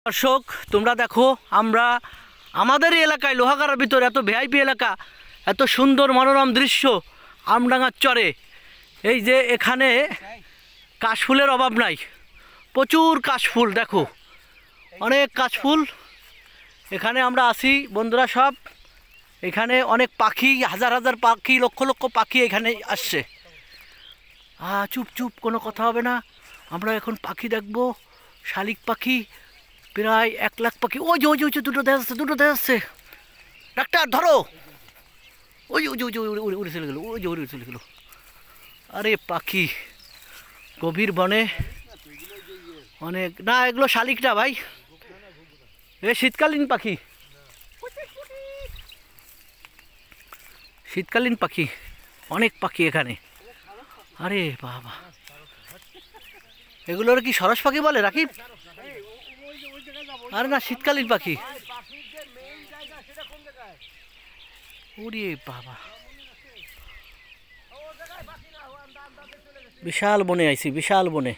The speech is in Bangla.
দর্শক তোমরা দেখো, আমরা আমাদের এই এলাকায় লোহাগাড়ার ভিতরে এত ভিআইপি এলাকা, এত সুন্দর মনোরম দৃশ্য আমডাঙ্গার চরে। এই যে এখানে কাশফুলের অভাব নাই, প্রচুর কাশফুল, দেখো অনেক কাশফুল। এখানে আমরা আসি বন্ধুরা সব, এখানে অনেক পাখি, হাজার হাজার পাখি, লক্ষ লক্ষ পাখি এখানে আসছে। চুপ চুপ, কোনো কথা হবে না। আমরা এখন পাখি দেখবো, শালিক পাখি, প্রায় 1 লাখ পাখি। ওই যে ওই যে ওই যে দুটো দেখা যাচ্ছে, দুটো দেখা যাচ্ছে। ডাক্তার ধরো, ওই যে ওই যে ওই যে উড়ে চলে গেলো, ওই যে উড়ে চলে গেলো। আরে পাখি, গভীর বনে অনেক। না, এগুলো শালিকটা ভাই, এ শীতকালীন পাখি, শীতকালীন পাখি, অনেক পাখি এখানে। আরে বাবা, এগুলোর কি সরস পাখি বলে রাকিব? আরে না, শীতকালীন পাখি। ওরে বাবা, বিশাল বনে আইছি, বিশাল বনে।